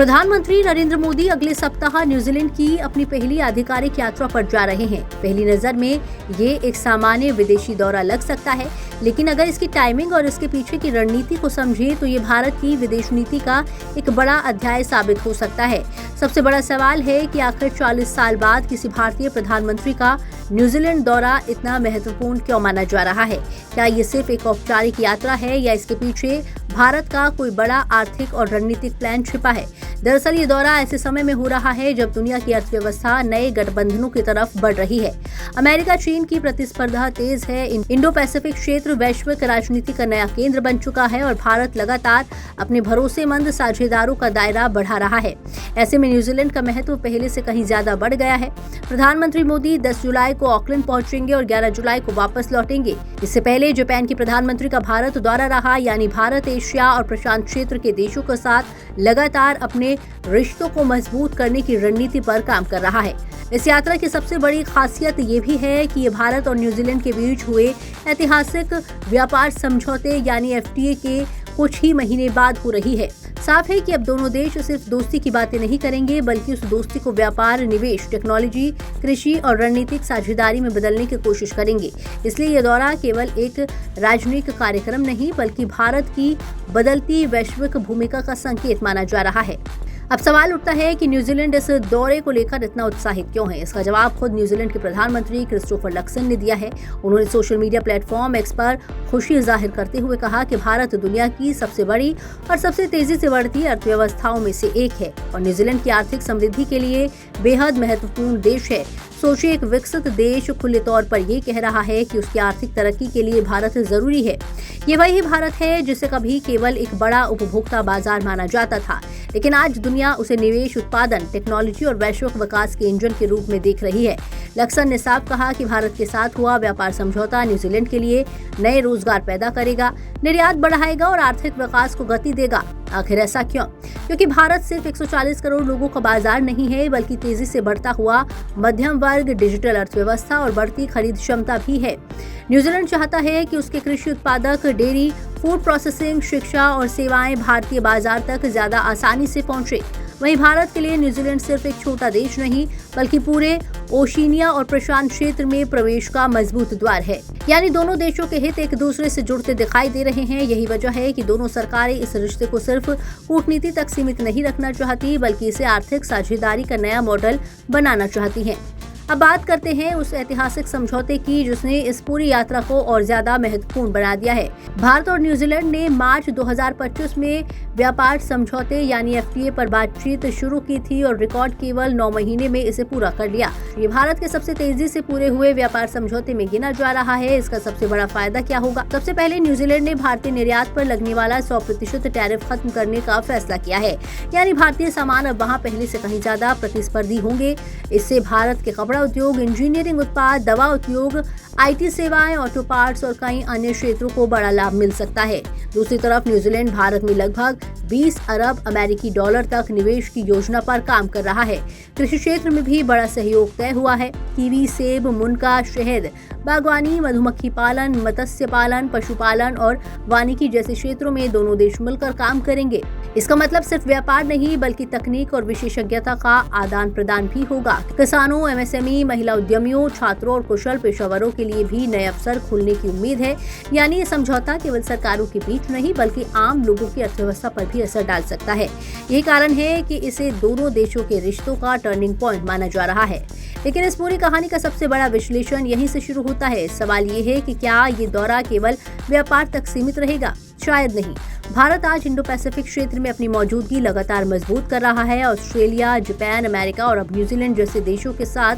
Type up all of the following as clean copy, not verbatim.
प्रधानमंत्री नरेंद्र मोदी अगले सप्ताह न्यूजीलैंड की अपनी पहली आधिकारिक यात्रा पर जा रहे हैं। पहली नजर में ये एक सामान्य विदेशी दौरा लग सकता है, लेकिन अगर इसकी टाइमिंग और इसके पीछे की रणनीति को समझे तो ये भारत की विदेश नीति का एक बड़ा अध्याय साबित हो सकता है। सबसे बड़ा सवाल है कि आखिर 40 साल बाद किसी भारतीय प्रधानमंत्री का न्यूजीलैंड दौरा इतना महत्वपूर्ण क्यों माना जा रहा है। क्या ये सिर्फ एक औपचारिक यात्रा है या इसके पीछे भारत का कोई बड़ा आर्थिक और रणनीतिक प्लान छिपा है। दरअसल ये दौरा ऐसे समय में हो रहा है जब दुनिया की अर्थव्यवस्था नए गठबंधनों की तरफ बढ़ रही है। अमेरिका चीन की प्रतिस्पर्धा तेज है। इंडो पैसिफिक क्षेत्र वैश्विक राजनीति का नया केंद्र बन चुका है और भारत लगातार अपने भरोसेमंद साझेदारों का दायरा बढ़ा रहा है। ऐसे में न्यूजीलैंड का महत्व पहले से कहीं ज्यादा बढ़ गया है। प्रधानमंत्री मोदी 10 जुलाई को ऑकलैंड पहुंचेंगे और 11 जुलाई को वापस लौटेंगे। इससे पहले जापान के प्रधानमंत्री का भारत दौरा रहा, यानी भारत एशिया और प्रशांत क्षेत्र के देशों के साथ लगातार अपने रिश्तों को मजबूत करने की रणनीति पर काम कर रहा है। इस यात्रा की सबसे बड़ी खासियत ये भी है कि ये भारत और न्यूजीलैंड के बीच हुए ऐतिहासिक व्यापार समझौते यानी FTA के कुछ ही महीने बाद हो रही है। साफ है कि अब दोनों देश सिर्फ दोस्ती की बातें नहीं करेंगे, बल्कि उस दोस्ती को व्यापार, निवेश, टेक्नोलॉजी, कृषि और रणनीतिक साझेदारी में बदलने की कोशिश करेंगे। इसलिए यह दौरा केवल एक राजनयिक कार्यक्रम नहीं, बल्कि भारत की बदलती वैश्विक भूमिका का संकेत माना जा रहा है। अब सवाल उठता है कि न्यूजीलैंड इस दौरे को लेकर इतना उत्साहित क्यों है। इसका जवाब खुद न्यूजीलैंड के प्रधानमंत्री क्रिस्टोफर लक्सन ने दिया है। उन्होंने सोशल मीडिया प्लेटफॉर्म एक्स पर खुशी जाहिर करते हुए कहा कि भारत दुनिया की सबसे बड़ी और सबसे तेजी से बढ़ती अर्थव्यवस्थाओं में से एक है और न्यूजीलैंड की आर्थिक समृद्धि के लिए बेहद महत्वपूर्ण देश है। सोचिए, एक विकसित देश खुले तौर पर ये कह रहा है कि उसकी आर्थिक तरक्की के लिए भारत जरूरी है। ये वही भारत है जिसे कभी केवल एक बड़ा उपभोक्ता बाजार माना जाता था, लेकिन आज दुनिया उसे निवेश, उत्पादन, टेक्नोलॉजी और वैश्विक विकास के इंजन के रूप में देख रही है। लक्सन ने साफ कहा कि भारत के साथ हुआ व्यापार समझौता न्यूजीलैंड के लिए नए रोजगार पैदा करेगा, निर्यात बढ़ाएगा और आर्थिक विकास को गति देगा। आखिर ऐसा क्यों? क्योंकि भारत सिर्फ 140 करोड़ लोगों का बाजार नहीं है, बल्कि तेजी से बढ़ता हुआ मध्यम वर्ग, डिजिटल अर्थव्यवस्था और बढ़ती खरीद क्षमता भी है। न्यूजीलैंड चाहता है कि उसके कृषि उत्पादक, डेयरी, फूड प्रोसेसिंग, शिक्षा और सेवाएं भारतीय बाजार तक ज्यादा आसानी से पहुंचे। वहीं भारत के लिए न्यूजीलैंड सिर्फ एक छोटा देश नहीं, बल्कि पूरे ओशिनिया और प्रशांत क्षेत्र में प्रवेश का मजबूत द्वार है। यानी दोनों देशों के हित एक दूसरे से जुड़ते दिखाई दे रहे हैं। यही वजह है कि दोनों सरकारें इस रिश्ते को सिर्फ कूटनीति तक सीमित नहीं रखना चाहती, बल्कि इसे आर्थिक साझेदारी का नया मॉडल बनाना चाहती हैं। अब बात करते हैं उस ऐतिहासिक समझौते की जिसने इस पूरी यात्रा को और ज्यादा महत्वपूर्ण बना दिया है। भारत और न्यूजीलैंड ने मार्च 2025 में व्यापार समझौते यानी FTA पर बातचीत शुरू की थी और रिकॉर्ड केवल 9 महीने में इसे पूरा कर लिया। ये भारत के सबसे तेजी से पूरे हुए व्यापार समझौते में गिना जा रहा है। इसका सबसे बड़ा फायदा क्या होगा? सबसे पहले न्यूजीलैंड ने भारतीय निर्यात पर लगने वाला 100% टैरिफ खत्म करने का फैसला किया है। यानी भारतीय सामान अब वहाँ पहले से कहीं ज्यादा प्रतिस्पर्धी होंगे। इससे भारत के कपड़ा उद्योग, इंजीनियरिंग उत्पाद, दवा उद्योग, IT सेवाएं, ऑटो पार्ट्स और कई अन्य क्षेत्रों को बड़ा लाभ मिल सकता है। दूसरी तरफ न्यूजीलैंड भारत में लगभग 20 अरब अमेरिकी डॉलर तक निवेश की योजना पर काम कर रहा है। कृषि क्षेत्र में भी बड़ा सहयोग तय हुआ है। कीवी, सेब, मुनगा, शहद, बागवानी, मधुमक्खी पालन, मत्स्य पालन, पशुपालन और वानिकी जैसे क्षेत्रों में दोनों देश मिलकर काम करेंगे। इसका मतलब सिर्फ व्यापार नहीं, बल्कि तकनीक और विशेषज्ञता का आदान प्रदान भी होगा। किसानों, MSME, महिला उद्यमियों, छात्रों और कुशल पेशेवरों के लिए भी नए अवसर खुलने की उम्मीद है। यानी ये समझौता केवल सरकारों के बीच नहीं, बल्कि आम लोगों की अर्थव्यवस्था पर भी असर डाल सकता है। यही कारण है कि इसे दोनों देशों के रिश्तों का टर्निंग पॉइंट माना जा रहा है। लेकिन इस पूरी कहानी का सबसे बड़ा विश्लेषण यहीं से शुरू होता है। सवाल ये है कि क्या ये दौरा केवल व्यापार तक सीमित रहेगा? शायद नहीं। भारत आज इंडो पैसिफिक क्षेत्र में अपनी मौजूदगी लगातार मजबूत कर रहा है। ऑस्ट्रेलिया, जापान, अमेरिका और अब न्यूजीलैंड जैसे देशों के साथ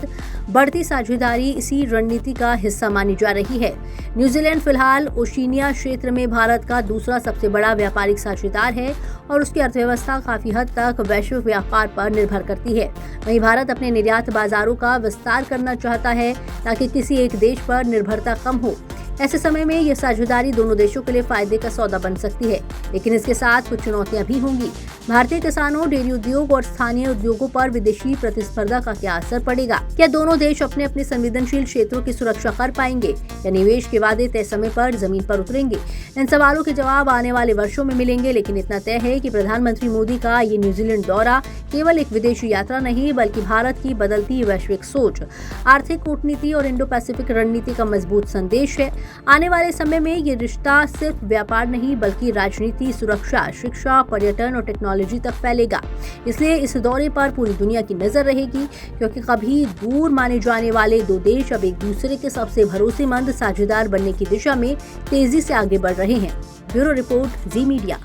बढ़ती साझेदारी इसी रणनीति का हिस्सा मानी जा रही है। न्यूजीलैंड फिलहाल ओशिनिया क्षेत्र में भारत का दूसरा सबसे बड़ा व्यापारिक साझेदार है और उसकी अर्थव्यवस्था काफी हद तक वैश्विक व्यापार पर निर्भर करती है। वहीं भारत अपने निर्यात बाजारों का विस्तार करना चाहता है ताकि किसी एक देश पर निर्भरता कम हो। ऐसे समय में यह साझेदारी दोनों देशों के लिए फायदे का सौदा बन सकती है, लेकिन इसके साथ कुछ चुनौतियां भी होंगी। भारतीय किसानों, डेयरी उद्योग और स्थानीय उद्योगों पर विदेशी प्रतिस्पर्धा का क्या असर पड़ेगा? क्या दोनों देश अपने अपने संवेदनशील क्षेत्रों की सुरक्षा कर पाएंगे या निवेश के वादे तय समय पर जमीन पर उतरेंगे? इन सवालों के जवाब आने वाले वर्षों में मिलेंगे, लेकिन इतना तय है कि प्रधानमंत्री मोदी का ये न्यूजीलैंड दौरा केवल एक विदेशी यात्रा नहीं बल्कि भारत की बदलती वैश्विक सोच, आर्थिक कूटनीति और इंडो पैसिफिक रणनीति का मजबूत संदेश है। आने वाले समय में ये रिश्ता सिर्फ व्यापार नहीं बल्कि राजनीति, सुरक्षा, शिक्षा, पर्यटन और टेक्नोलॉजी तक फैलेगा। इसलिए इस दौरे पर पूरी दुनिया की नजर रहेगी, क्योंकि कभी दूर माने जाने वाले दो देश अब एक दूसरे के सबसे भरोसेमंद साझेदार बनने की दिशा में तेजी से आगे बढ़ रहे हैं। ब्यूरो रिपोर्ट, जी मीडिया।